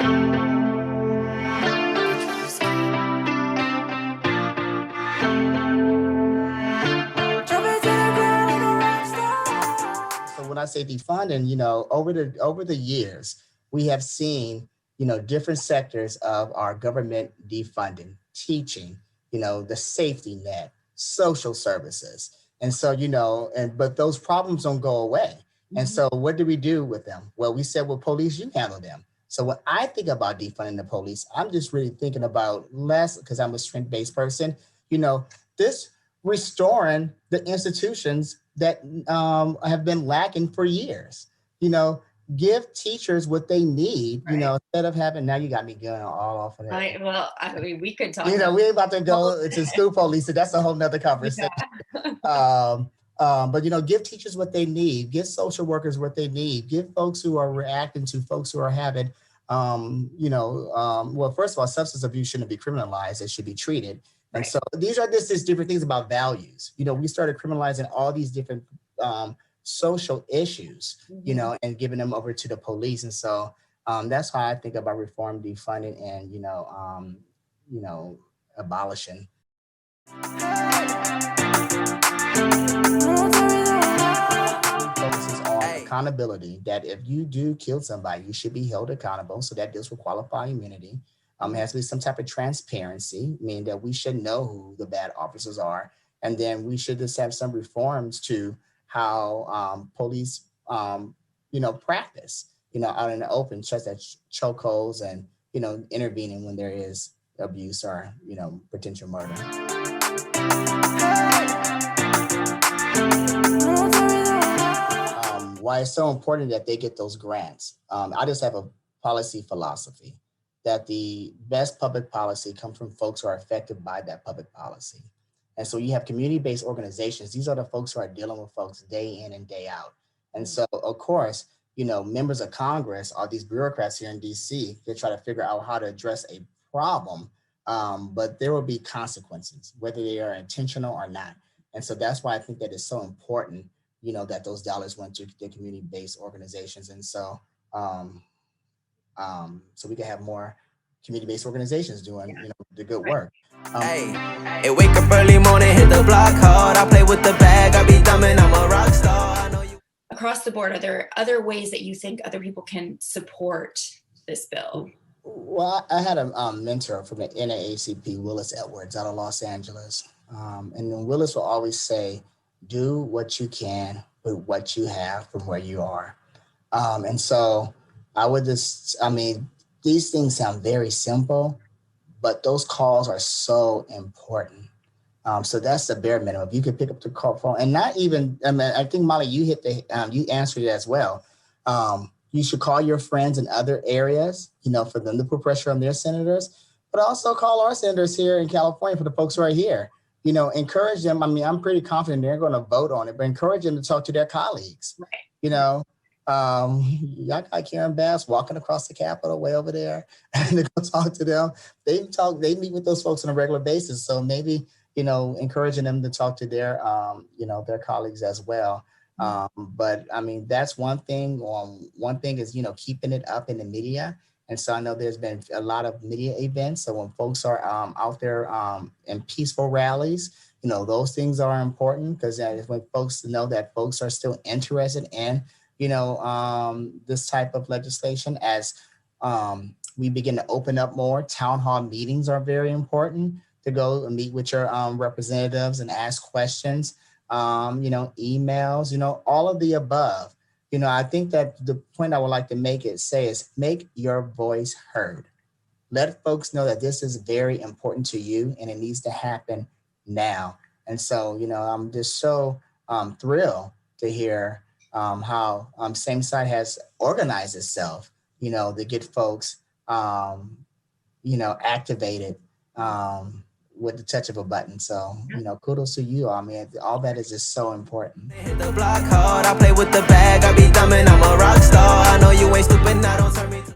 So when I say defunding, over the years, we have seen, different sectors of our government defunding, teaching, the safety net, social services. And so, but those problems don't go away. And so what do we do with them? Well, we said, well, police, you handle them. So when I think about defunding the police, I'm just really thinking about less, because I'm a strength-based person, this restoring the institutions that have been lacking for years. Give teachers what they need, instead of having, now you got me going all off of that. I mean, we could talk. We ain't about to go to school police, so that's a whole nother conversation. Yeah. But give teachers what they need, give social workers what they need, give folks who are reacting to folks who are having, well, first of all, substance abuse shouldn't be criminalized, it should be treated. And right. So these are just different things about values. We started criminalizing all these different social issues, and giving them over to the police. And so that's how I think about reform, defunding, and, abolishing. Focuses on accountability, that if you do kill somebody, you should be held accountable. So that deals with qualified immunity. It has to be some type of transparency, meaning that we should know who the bad officers are. And then we should just have some reforms to how police, practice, out in the open, such as chokeholds and, intervening when there is abuse or, potential murder. Why it's so important that they get those grants. I just have a policy philosophy that the best public policy comes from folks who are affected by that public policy. And so you have community-based organizations. These are the folks who are dealing with folks day in and day out. And so, of course, members of Congress are these bureaucrats here in DC that try to figure out how to address a problem, but there will be consequences, whether they are intentional or not. And so that's why I think that it's so important, that those dollars went to the community-based organizations. And so, so we can have more community-based organizations doing, the good work. Hey, wake up early morning, hit the block hard. I play with the bag, I be dumb and I'm a rock star. I know you. Across the board, are there other ways that you think other people can support this bill? Well, I had a mentor from the NAACP, Willis Edwards, out of Los Angeles. And then Willis will always say, do what you can with what you have from where you are. And so I would these things sound very simple, but those calls are so important. So that's the bare minimum. If you could pick up the call phone, and not even, I think Molly, you hit you answered it as well. You should call your friends in other areas, for them to put pressure on their senators, but also call our senators here in California for the folks who are here. Encourage them. I'm pretty confident they're going to vote on it, but encourage them to talk to their colleagues. Right. Y'all got Karen Bass walking across the Capitol way over there, and to go talk to them. They meet with those folks on a regular basis. So maybe, encouraging them to talk to their, their colleagues as well. But that's one thing. One thing is, keeping it up in the media. And so I know there's been a lot of media events. So when folks are out there in peaceful rallies, those things are important, because when folks know that folks are still interested in, this type of legislation, as we begin to open up more. Town hall meetings are very important, to go and meet with your representatives and ask questions, emails, all of the above. I think that the point I would like to say is make your voice heard. Let folks know that this is very important to you and it needs to happen now. And so, I'm just so thrilled to hear how Same Side has organized itself, to get folks, activated with the touch of a button. So, kudos to you all, man. All that is just so important. They hit the block hard, I play with the bag, I be dumb and I'm a rock star. I know you ain't stupid, now don't turn me to